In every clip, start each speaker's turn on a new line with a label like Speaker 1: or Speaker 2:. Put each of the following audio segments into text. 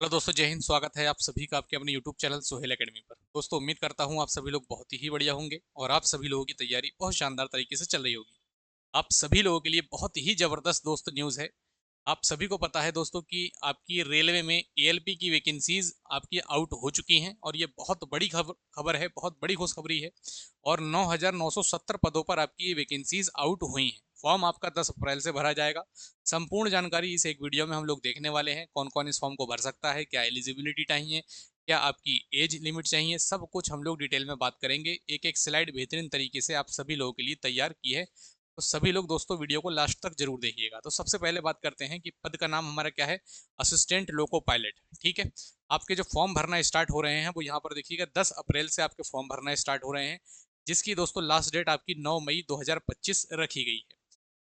Speaker 1: Hello दोस्तों, जय हिंद। स्वागत है आप सभी का आपके अपने यूट्यूब चैनल सोहेल एकेडमी पर। दोस्तों, उम्मीद करता हूं आप सभी लोग बहुत ही बढ़िया होंगे और आप सभी लोगों की तैयारी बहुत शानदार तरीके से चल रही होगी। आप सभी लोगों के लिए बहुत ही जबरदस्त दोस्त न्यूज़ है। आप सभी को पता है दोस्तों कि आपकी रेलवे में एएलपी की वैकेंसीज आपकी आउट हो चुकी हैं और ये बहुत बड़ी खबर खबर है, बहुत बड़ी खुशखबरी है। और 9,970 पदों पर आपकी ये वैकेंसीज आउट हुई हैं। फॉर्म आपका 10 अप्रैल से भरा जाएगा। संपूर्ण जानकारी इस एक वीडियो में हम लोग देखने वाले हैं। कौन कौन इस फॉर्म को भर सकता है, क्या एलिजिबिलिटी चाहिए, क्या आपकी एज लिमिट चाहिए, सब कुछ हम लोग डिटेल में बात करेंगे। एक एक स्लाइड बेहतरीन तरीके से आप सभी लोगों के लिए तैयार की है, तो सभी लोग दोस्तों वीडियो को लास्ट तक जरूर देखिएगा। तो सबसे पहले बात करते हैं कि पद का नाम हमारा क्या है। Assistant loco pilot. ठीक है। आपके जो फॉर्म भरना स्टार्ट हो रहे हैं वो यहाँ पर देखिएगा 10 अप्रैल से आपके फॉर्म भरना स्टार्ट हो रहे हैं, जिसकी दोस्तों लास्ट डेट आपकी 9 मई 2025 रखी गई है।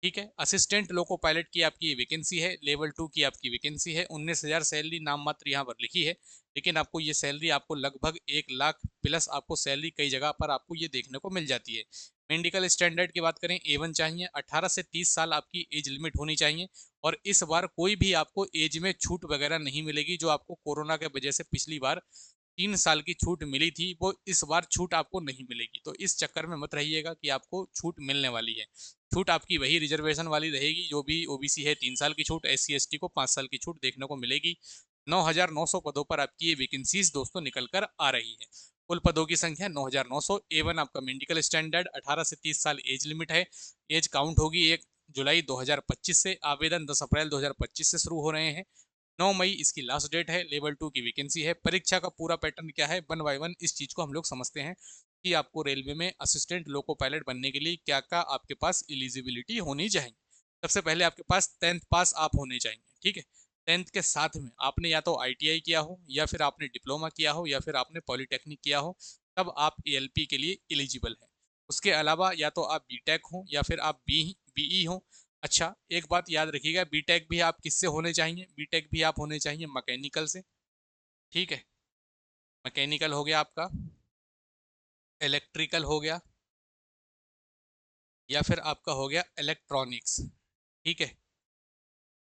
Speaker 1: ठीक है। असिस्टेंट लोको पायलट की आपकी वैकेंसी है। लेवल 2 की आपकी वैकेंसी है। 19,000 सैलरी नाम मात्र यहाँ पर लिखी है, लेकिन आपको ये सैलरी आपको लगभग 1 लाख प्लस आपको सैलरी कई जगह पर आपको ये देखने को मिल जाती है। मेडिकल स्टैंडर्ड की बात करें, A1 चाहिए। 18 से 30 साल आपकी एज लिमिट होनी चाहिए। और इस बार कोई भी आपको एज में छूट वगैरह नहीं मिलेगी, जो आपको कोरोना के वजह से पिछली बार 3 साल की छूट मिली थी, वो इस बार छूट आपको नहीं मिलेगी। तो इस चक्कर में मत रहिएगा कि आपको छूट मिलने वाली है। छूट आपकी वही रिजर्वेशन वाली रहेगी, जो भी ओबीसी है 3 साल की छूट, SC ST को 5 साल की छूट देखने को मिलेगी। 9,900 पदों पर आपकी ये वैकेंसीज दोस्तों निकल कर आ रही है। कुल पदों की संख्या 9,900। A1 आपका मेडिकल स्टैंडर्ड, 18 से 30 साल एज लिमिट है। एज काउंट होगी 1 जुलाई 2025 से। आवेदन 10 अप्रैल 2025 से शुरू हो रहे हैं। 9 मई इसकी लास्ट डेट है। लेवल 2 की वैकेंसी है। परीक्षा का पूरा पैटर्न क्या है, 1 बाय 1 इस चीज़ को हम लोग समझते हैं कि आपको रेलवे में असिस्टेंट लोको पायलट बनने के लिए क्या क्या आपके पास एलिजिबिलिटी होनी चाहिए। सबसे पहले आपके पास 10th पास आप होने चाहिए। ठीक है। 10th के साथ में आपने या तो ITI किया हो, या फिर आपने डिप्लोमा किया हो, या फिर आपने पॉलिटेक्निक किया हो, तब आप ALP के लिए एलिजिबल हैं। उसके अलावा या तो आप बीटेक हो या फिर आप BE हो। अच्छा, एक बात याद रखिएगा, बीटेक भी आप किससे होने चाहिए, बीटेक भी आप होने चाहिए मैकेनिकल से। ठीक है। मैकेनिकल हो गया आपका, इलेक्ट्रिकल हो गया, या फिर आपका हो गया इलेक्ट्रॉनिक्स। ठीक है।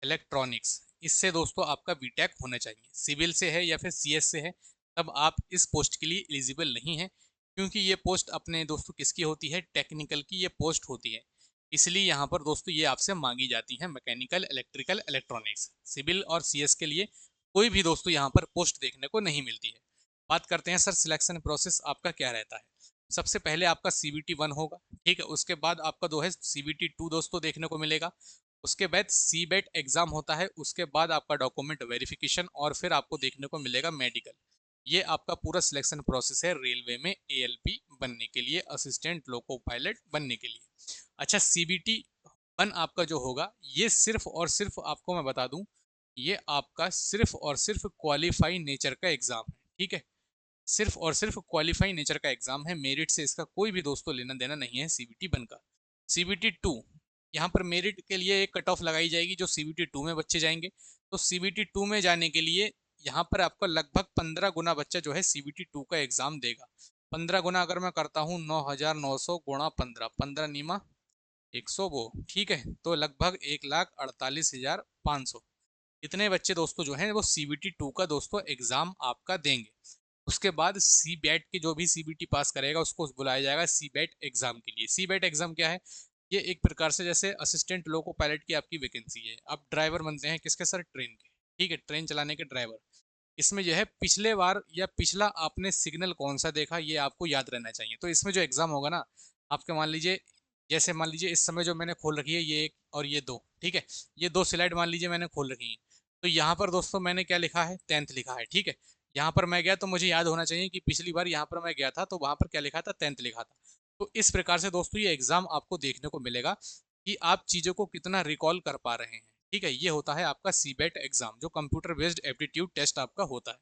Speaker 1: इलेक्ट्रॉनिक्स, इससे दोस्तों आपका बीटेक होना चाहिए। सिविल से है या फिर CS से है, तब आप इस पोस्ट के लिए एलिजिबल नहीं है, क्योंकि ये पोस्ट अपने दोस्तों किसकी होती है, टेक्निकल की ये पोस्ट होती है। इसलिए यहाँ पर दोस्तों ये आपसे मांगी जाती है, मैकेनिकल, इलेक्ट्रिकल, इलेक्ट्रॉनिक्स। सिविल और CS के लिए कोई भी दोस्तों यहाँ पर पोस्ट देखने को नहीं मिलती है। बात करते हैं सर सिलेक्शन प्रोसेस आपका क्या रहता है। सबसे पहले आपका CBT 1 होगा। ठीक है। उसके बाद आपका जो है CBT 2 दोस्तों देखने को मिलेगा। उसके बाद CBET एग्जाम होता है। उसके बाद आपका डॉक्यूमेंट वेरिफिकेशन, और फिर आपको देखने को मिलेगा मेडिकल। ये आपका पूरा सिलेक्शन प्रोसेस है रेलवे में ALP बनने के लिए, असिस्टेंट लोको पायलट बनने के लिए। अच्छा, CBT 1 आपका जो होगा, ये सिर्फ और सिर्फ आपको मैं बता दूं, ये आपका सिर्फ और सिर्फ क्वालिफाई नेचर का एग्जाम है। ठीक है। सिर्फ और सिर्फ क्वालिफाई नेचर का एग्जाम है। मेरिट से इसका कोई भी दोस्तों लेना देना नहीं है CBT 1 का। CBT 2, यहाँ पर मेरिट के लिए एक कट ऑफ लगाई जाएगी, जो CBT 2 में बच्चे जाएंगे। तो CBT 2 में जाने के लिए यहाँ पर आपका लगभग 15 गुना बच्चा जो है CBT 2 का एग्जाम देगा। 15 गुना अगर मैं करता हूँ, 9,900 गुणा 15, 15 नीमा 100 वो। ठीक है। तो लगभग 1,48,500 इतने बच्चे दोस्तों जो हैं वो CBT 2 का दोस्तों एग्जाम आपका देंगे। उसके बाद CBET के जो भी CBT पास करेगा उसको बुलाया जाएगा CBET एग्जाम के लिए। CBET एग्जाम क्या है, ये एक प्रकार से जैसे असिस्टेंट लोको पायलट की आपकी वैकेंसी है। आप ड्राइवर बनते हैं किसके सर, ट्रेन के। ठीक है, ट्रेन चलाने के ड्राइवर। इसमें जो है पिछले बार या पिछला आपने सिग्नल कौन सा देखा, ये आपको याद रहना चाहिए। तो इसमें जो एग्जाम होगा ना, आपके मान लीजिए, जैसे मान लीजिए इस समय जो मैंने खोल रखी है ये एक और ये दो। ठीक है। ये दो स्लाइड मान लीजिए मैंने खोल रखी है। तो यहाँ पर दोस्तों मैंने क्या लिखा है, 10th लिखा है। ठीक है। यहाँ पर मैं गया तो मुझे याद होना चाहिए कि पिछली बार यहाँ पर मैं गया था तो वहां पर क्या लिखा था, 10th लिखा था। तो इस प्रकार से दोस्तों ये एग्जाम आपको देखने को मिलेगा कि आप चीजों को कितना रिकॉल कर पा रहे हैं। ठीक है। ये होता है आपका CBET एग्जाम, जो कंप्यूटर बेस्ड एप्टीट्यूड टेस्ट आपका होता है।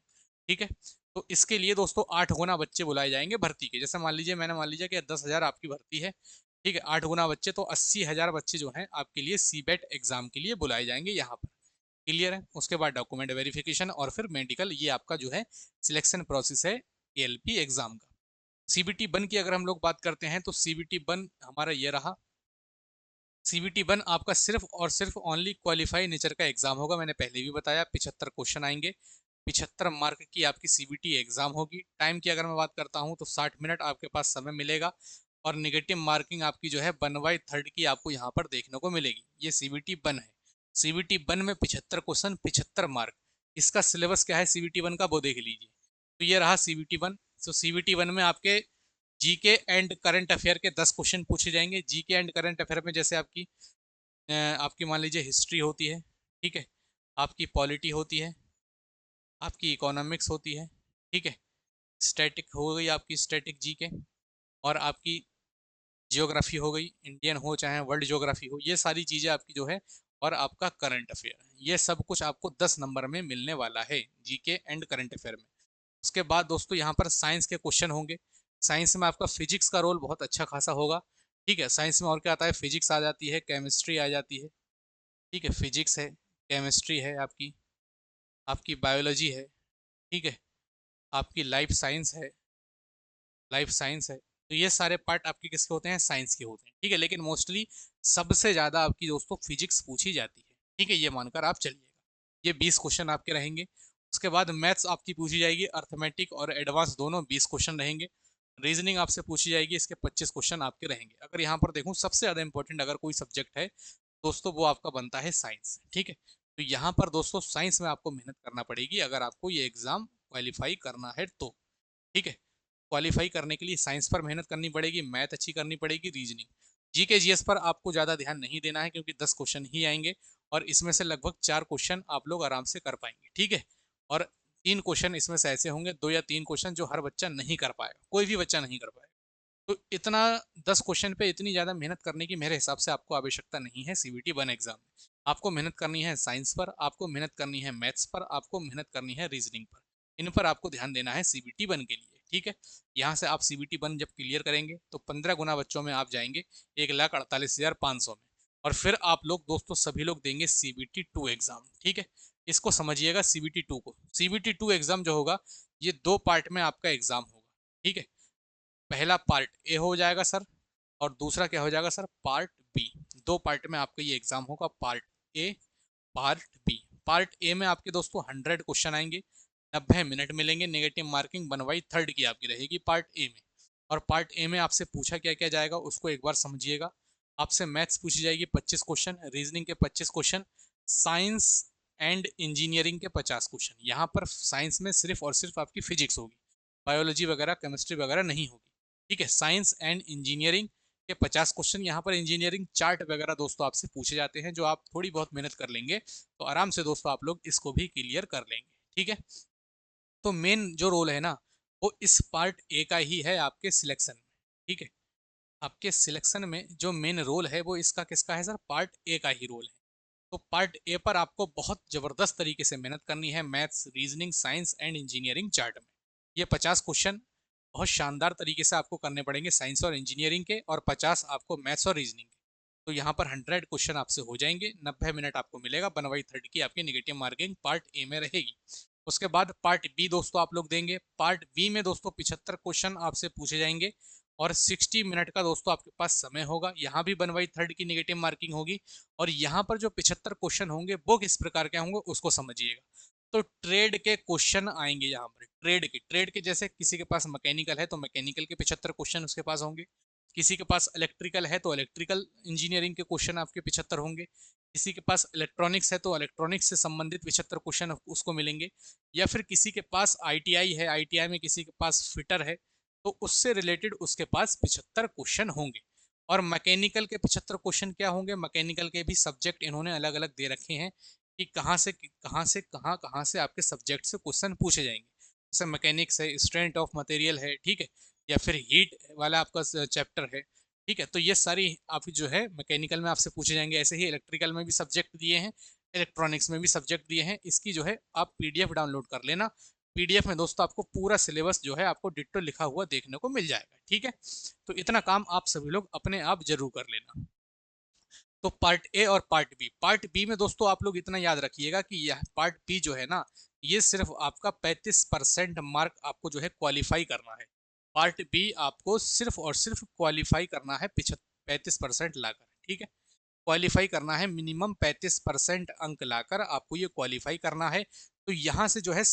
Speaker 1: ठीक है। तो इसके लिए दोस्तों 8 गुना बच्चे बुलाए जाएंगे भर्ती के। जैसे मान लीजिए मैंने मान लीजिए कि 10,000 आपकी भर्ती है। ठीक है। 8 गुना बच्चे तो 80,000 बच्चे जो हैं आपके लिए CBET एग्जाम के लिए बुलाए जाएंगे यहाँ पर। क्लियर है। उसके बाद डॉक्यूमेंट वेरिफिकेशन और फिर मेडिकल, ये आपका जो है सिलेक्शन प्रोसेस है ALP एग्जाम का। CBT 1 की अगर हम लोग बात करते हैं तो CBT 1 हमारा ये रहा। CBT 1 आपका सिर्फ और सिर्फ ओनली क्वालिफाई नेचर का एग्जाम होगा। मैंने पहले भी बताया 75 क्वेश्चन आएंगे। 75 मार्क की आपकी CBT एग्जाम होगी। टाइम की अगर मैं बात करता हूँ तो 60 मिनट आपके पास समय मिलेगा और निगेटिव मार्किंग आपकी जो है 1/3 की आपको यहाँ पर देखने को मिलेगी। ये CBT 1 है। CBT 1 में 75 क्वेश्चन, 75 मार्क। इसका सिलेबस क्या है CBT 1 का वो देख लीजिए। तो ये रहा CBT 1। तो CBT 1 में आपके जीके एंड करंट अफेयर के 10 क्वेश्चन पूछे जाएंगे। जीके एंड करंट अफेयर में जैसे आपकी मान लीजिए हिस्ट्री होती है, ठीक है, आपकी पॉलिटी होती है, आपकी इकोनॉमिक्स होती है, ठीक है, स्टैटिक हो गई आपकी स्टैटिक जीके, और आपकी जियोग्राफी हो गई, इंडियन हो चाहे वर्ल्ड जियोग्राफी हो, ये सारी चीज़ें आपकी जो है, और आपका करंट अफेयर, ये सब कुछ आपको 10 नंबर में मिलने वाला है जीके एंड करंट अफेयर में। उसके बाद दोस्तों यहाँ पर साइंस के क्वेश्चन होंगे। साइंस में आपका फिजिक्स का रोल बहुत अच्छा खासा होगा, ठीक है। साइंस में और क्या आता है, फिजिक्स आ जाती है, केमिस्ट्री आ जाती है, ठीक है, फिजिक्स है, केमिस्ट्री है, आपकी आपकी बायोलॉजी है, ठीक है, आपकी लाइफ साइंस है। तो ये सारे पार्ट आपके किसके होते हैं, साइंस के होते हैं, ठीक है। लेकिन मोस्टली सबसे ज़्यादा आपकी दोस्तों फिजिक्स पूछी जाती है, ठीक है, ये मानकर आप चलिएगा। ये 20 क्वेश्चन आपके रहेंगे। उसके बाद मैथ्स आपकी पूछी जाएगी, अर्थमेटिक और एडवांस दोनों 20 क्वेश्चन रहेंगे। रीजनिंग आपसे पूछी जाएगी, इसके 25 क्वेश्चन आपके रहेंगे। अगर यहाँ पर देखूँ सबसे ज़्यादा इंपॉर्टेंट अगर कोई सब्जेक्ट है दोस्तों, वो आपका बनता है साइंस, ठीक है। तो यहाँ पर दोस्तों साइंस में आपको मेहनत करना पड़ेगी अगर आपको ये एग्ज़ाम क्वालिफाई करना है तो, ठीक है। क्वालिफाई करने के लिए साइंस पर मेहनत करनी पड़ेगी, मैथ अच्छी करनी पड़ेगी, रीजनिंग। जीके जीएस पर आपको ज़्यादा ध्यान नहीं देना है क्योंकि 10 क्वेश्चन ही आएंगे और इसमें से लगभग 4 क्वेश्चन आप लोग आराम से कर पाएंगे, ठीक है। और 3 क्वेश्चन इसमें से ऐसे होंगे, 2 या 3 क्वेश्चन जो हर बच्चा नहीं कर पाएगा, कोई भी बच्चा नहीं कर पाएगा। तो इतना 10 क्वेश्चन पे इतनी ज़्यादा मेहनत करने की मेरे हिसाब से आपको आवश्यकता नहीं है CBT 1 एग्जाम में। आपको मेहनत करनी है साइंस पर, आपको मेहनत करनी है मैथ्स पर, आपको मेहनत करनी है रीजनिंग पर। इन पर आपको ध्यान देना है CBT 1 के लिए, ठीक है। यहाँ से आप CBT 1 जब क्लियर करेंगे तो 15 गुना बच्चों में आप जाएंगे 1,48,500 में। और फिर आप लोग दोस्तों सभी लोग देंगे CBT 2 एग्जाम, ठीक है। इसको समझिएगा CBT 2 को। CBT 2 एग्जाम जो होगा ये 2 पार्ट में आपका एग्जाम होगा, ठीक है। पहला पार्ट ए हो जाएगा सर, और दूसरा क्या हो जाएगा सर, पार्ट बी। 2 पार्ट में आपका ये एग्जाम होगा, part A, part B. Part A में आपके दोस्तों 100 क्वेश्चन आएंगे, 90 मिनट मिलेंगे, नेगेटिव मार्किंग 1/3 की आपकी रहेगी पार्ट ए में। और पार्ट ए में आपसे पूछा क्या क्या जाएगा उसको एक बार समझिएगा। आपसे मैथ्स पूछी जाएगी 25 क्वेश्चन, रीजनिंग के 25 क्वेश्चन, साइंस एंड इंजीनियरिंग के 50 क्वेश्चन। यहाँ पर साइंस में सिर्फ और सिर्फ आपकी फिजिक्स होगी, बायोलॉजी वगैरह केमिस्ट्री वगैरह नहीं होगी, ठीक है। साइंस एंड इंजीनियरिंग के 50 क्वेश्चन। यहाँ पर इंजीनियरिंग चार्ट वगैरह दोस्तों आपसे पूछे जाते हैं, जो आप थोड़ी बहुत मेहनत कर लेंगे तो आराम से दोस्तों आप लोग इसको भी क्लियर कर लेंगे, ठीक है। तो मेन जो रोल है ना वो इस पार्ट ए का ही है आपके सिलेक्शन में, ठीक है। आपके सिलेक्शन में जो मेन रोल है वो इसका किसका है सर, पार्ट ए का ही रोल है। तो पार्ट ए पर आपको बहुत ज़बरदस्त तरीके से मेहनत करनी है, maths, reasoning, science and engineering chart में। ये 50 क्वेश्चन बहुत शानदार तरीके से आपको करने पड़ेंगे साइंस और इंजीनियरिंग के, और 50 आपको मैथ्स और रीजनिंग के। तो यहाँ पर 100 क्वेश्चन आपसे हो जाएंगे, 90 मिनट आपको मिलेगा, 1/3 की आपकी निगेटिव मार्किंग पार्ट ए में रहेगी। उसके बाद पार्ट बी दोस्तों आप लोग देंगे। पार्ट बी में दोस्तों 75 क्वेश्चन आपसे पूछे जाएंगे और 60 मिनट का दोस्तों आपके पास समय होगा। यहाँ भी 1/3 की निगेटिव मार्किंग होगी। और यहाँ पर जो 75 क्वेश्चन होंगे वो किस प्रकार के होंगे उसको समझिएगा। तो ट्रेड के क्वेश्चन आएंगे यहाँ पर, ट्रेड के जैसे किसी के पास मैकेनिकल है तो मैकेनिकल के 75 क्वेश्चन उसके पास होंगे, किसी के पास इलेक्ट्रिकल है तो इलेक्ट्रिकल इंजीनियरिंग के क्वेश्चन आपके 75 होंगे, किसी के पास इलेक्ट्रॉनिक्स है तो इलेक्ट्रॉनिक्स से संबंधित 75 क्वेश्चन उसको मिलेंगे, या फिर किसी के पास ITI है, ITI में किसी के पास फिटर है तो उससे रिलेटेड उसके पास 75 क्वेश्चन होंगे। और मैकेनिकल के 75 क्वेश्चन क्या होंगे, मैकेनिकल के भी सब्जेक्ट इन्होंने अलग अलग दे रखे हैं कि कहाँ से आपके सब्जेक्ट से क्वेश्चन पूछे जाएंगे। जैसे मैकेनिक्स है, स्ट्रेंथ ऑफ मटेरियल है, ठीक है, या फिर हीट वाला आपका चैप्टर है, ठीक है। तो ये सारी आपकी जो है मैकेनिकल में आपसे पूछे जाएंगे। ऐसे ही इलेक्ट्रिकल में भी सब्जेक्ट दिए हैं, इलेक्ट्रॉनिक्स में भी सब्जेक्ट दिए हैं। इसकी जो है आप PDF डाउनलोड कर लेना। PDF में दोस्तों आपको पूरा सिलेबस जो है आपको डिट्टो लिखा हुआ देखने को मिल जाएगा, ठीक है। तो इतना काम आप सभी लोग अपने आप जरूर कर लेना। तो पार्ट ए और पार्ट बी में दोस्तों आप लोग इतना याद रखिएगा कि यह पार्ट बी जो है ना, ये सिर्फ आपका 35% मार्क आपको जो है क्वालिफाई करना है। पार्ट बी आपको सिर्फ और सिर्फ क्वालिफाई करना है 35% लाकर, ठीक है। क्वालिफाई करना है, मिनिमम 35% अंक लाकर आपको ये क्वालिफाई करना है। तो यहाँ से जो है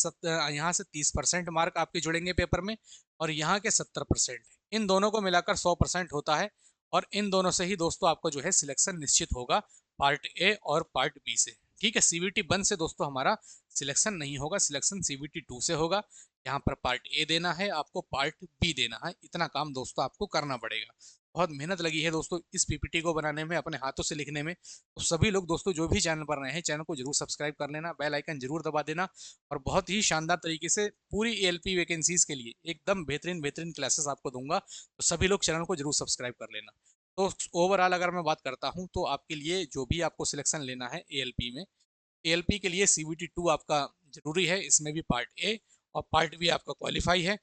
Speaker 1: यहाँ से 30% मार्क आपके जुड़ेंगे पेपर में, और यहाँ के 70%, इन दोनों को मिलाकर 100% होता है। और इन दोनों से ही दोस्तों आपको जो है सिलेक्शन निश्चित होगा, पार्ट ए और पार्ट बी से। ठीक है, सीवीटी 1 से दोस्तों हमारा सिलेक्शन नहीं होगा, सिलेक्शन सीवीटी 2 से होगा। यहाँ पर पार्ट ए देना है आपको, पार्ट बी देना है, इतना काम दोस्तों आपको करना पड़ेगा। बहुत मेहनत लगी है दोस्तों इस पीपीटी को बनाने में, अपने हाथों से लिखने में। तो सभी लोग दोस्तों जो भी चैनल पर नए हैं, चैनल को जरूर सब्सक्राइब कर लेना, बेल आइकन जरूर दबा देना, और बहुत ही शानदार तरीके से पूरी एएलपी वैकेंसीज के लिए एकदम बेहतरीन बेहतरीन क्लासेस आपको दूंगा। तो सभी लोग चैनल को जरूर सब्सक्राइब कर लेना। तो ओवरऑल अगर मैं बात करता हूँ, तो आपके लिए जो भी आपको सिलेक्शन लेना है एएलपी में, एएलपी के लिए सीवीटी 2 आपका जरूरी है, इसमें भी पार्ट ए और पार्ट बी आपका क्वालिफाई है।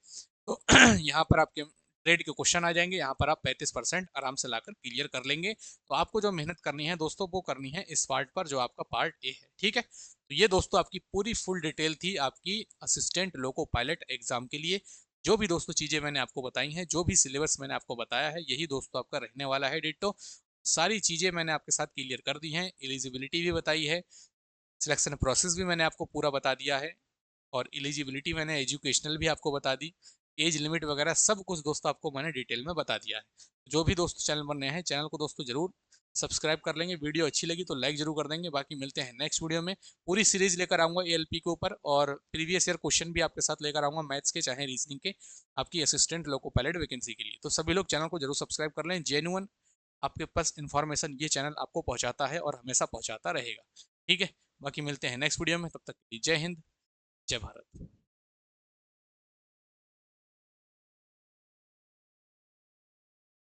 Speaker 1: तो यहाँ पर आपके ट्रेड के क्वेश्चन आ जाएंगे, यहाँ पर आप 35% आराम से लाकर क्लियर कर लेंगे। तो आपको जो मेहनत करनी है दोस्तों, वो करनी है इस पार्ट पर जो आपका पार्ट ए है। ठीक है, तो ये दोस्तों आपकी पूरी फुल डिटेल थी आपकी असिस्टेंट लोको पायलट एग्जाम के लिए। जो भी दोस्तों चीज़ें मैंने आपको बताई हैं, जो भी सिलेबस मैंने आपको बताया है, यही दोस्तों आपका रहने वाला है डिट्टो। सारी चीज़ें मैंने आपके साथ क्लियर कर दी हैं, एलिजिबिलिटी भी बताई है, सिलेक्शन प्रोसेस भी मैंने आपको पूरा बता दिया है, और एलिजिबिलिटी मैंने एजुकेशनल भी आपको बता दी, एज लिमिट वगैरह सब कुछ दोस्तों आपको मैंने डिटेल में बता दिया है। जो भी दोस्तों चैनल पर नए हैं, चैनल को दोस्तों जरूर सब्सक्राइब कर लेंगे, वीडियो अच्छी लगी तो लाइक जरूर कर देंगे। बाकी मिलते हैं नेक्स्ट वीडियो में, पूरी सीरीज लेकर आऊँगा एएलपी के ऊपर, और प्रीवियस ईयर क्वेश्चन भी आपके साथ लेकर आऊँगा, मैथ्स के चाहे रीजनिंग के, आपकी असिस्टेंट लोको पायलट वैकेंसी के लिए। तो सभी लोग चैनल को जरूर सब्सक्राइब कर लें, जेन्युइन आपके पास इन्फॉर्मेशन ये चैनल आपको पहुंचाता है और हमेशा पहुंचाता रहेगा। ठीक है, बाकी मिलते हैं नेक्स्ट वीडियो में, तब तक के लिए जय हिंद, जय भारत।